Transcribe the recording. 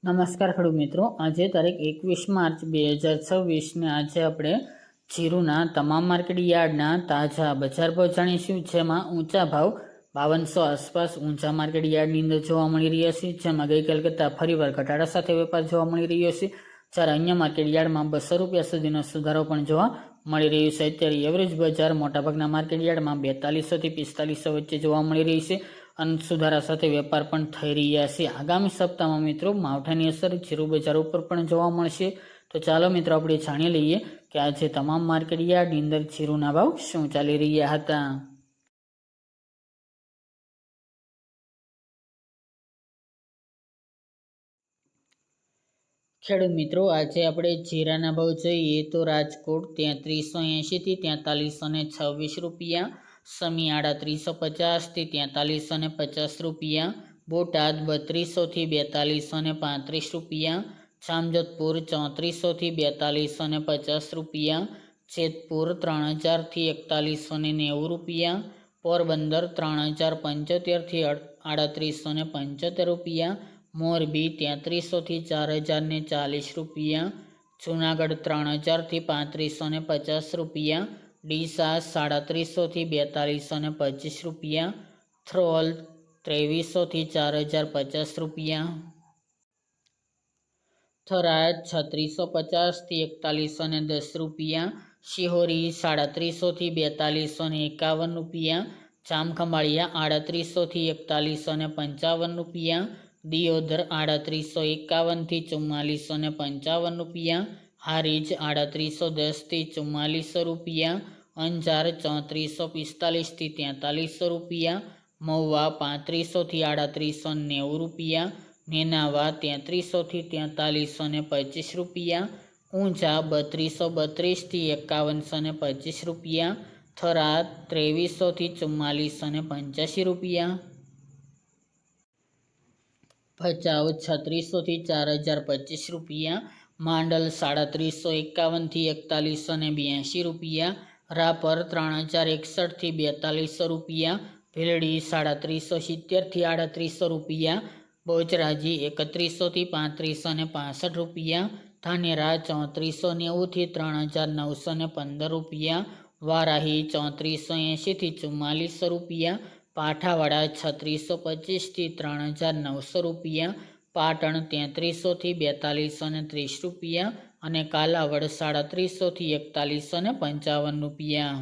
નમસ્કાર ખેડૂત મિત્રો, આજે તારીખ 21 માર્ચ 2026 ને આજે આપણે જીરુના તમામ માર્કેટ યાર્ડના તાજા બજાર ભાવ જાણીશું, જેમાં ઊંચા ભાવ 5200 આસપાસ ઊંચા માર્કેટ યાર્ડની અંદર જોવા મળી રહ્યા છે, જેમાં ગઈકાલ કરતાં ફરીવાર ઘટાડા સાથે વેપાર જોવા મળી રહ્યો છે, જ્યારે અન્ય માર્કેટ યાર્ડમાં 200 રૂપિયા સુધીનો સુધારો પણ જોવા મળી રહ્યું છે. અત્યારે એવરેજ બજાર મોટાભાગના માર્કેટ યાર્ડમાં 4200 થી 4500 વચ્ચે જોવા મળી રહી છે અને સુધારા સાથે વેપાર પણ થઈ રહ્યા છે. આગામી સપ્તાહમાં મિત્રો માવઠાની અસર જીરુ બજાર ઉપર પણ જોવા મળશે. તો ચાલો મિત્રો આપણે જાણી લઈએ કે આજે તમામ માર્કેટ યાર્ડની અંદર જીરુના ભાવ શું ચાલી રહ્યા હતા. ખેડૂત મિત્રો, આજે આપણે જીરાના ભાવ જોઈએ તો રાજકોટ 3380 થી 4326 રૂપિયા, સમિયાડા 350 થી 4350 રૂપિયા, બોટાદ 3200 થી 4235 રૂપિયા, જામજોધપુર 3400 થી 4250 રૂપિયા, જેતપુર 3000 થી 4190 રૂપિયા, પોરબંદર 3075 થી 3875 રૂપિયા, મોરબી 3300 થી 4040 રૂપિયા, જુનાગઢ 3000 થી 3550 રૂપિયા, ડીસા 3700 થી 4225 રૂપિયા, થ્રોલ 2300 થી 4050 રૂપિયા, થરાદ 3650 થી 4110 રૂપિયા, શિહોરી 3700 થી 4251 રૂપિયા, જામખંભાળિયા 3800 થી 4155 રૂપિયા, દિયોદર 3851 થી 4455 રૂપિયા, હારીજ 3810 થી 4400 રૂપિયા, અંજાર 3445 થી 4300 રૂપિયા, મહુવા 3500 થી 3890 રૂપિયા, નેનાવા 3300 થી 4325 રૂપિયા, ઊંઝા 3232 થી 5125 રૂપિયા, થરાદ 2300 થી 4485 રૂપિયા, ભચાઉ 3600 થી 4025 રૂપિયા, માંડલ 3751 થી 4182 રૂપિયા, રાપર 3061 થી 4200 રૂપિયા, ભીલડી 3770 થી 3800 રૂપિયા, બોચરાજી 3100 થી 3565 રૂપિયા, ધાનેરા 3490 થી 3915 રૂપિયા, વારાહી 3480 થી 4400 રૂપિયા, પાઠાવાડા 3625 થી 3900 રૂપિયા, પાટણ 3300 થી 4230 રૂપિયા અને કાલાવડ 3700 થી 4155 રૂપિયા.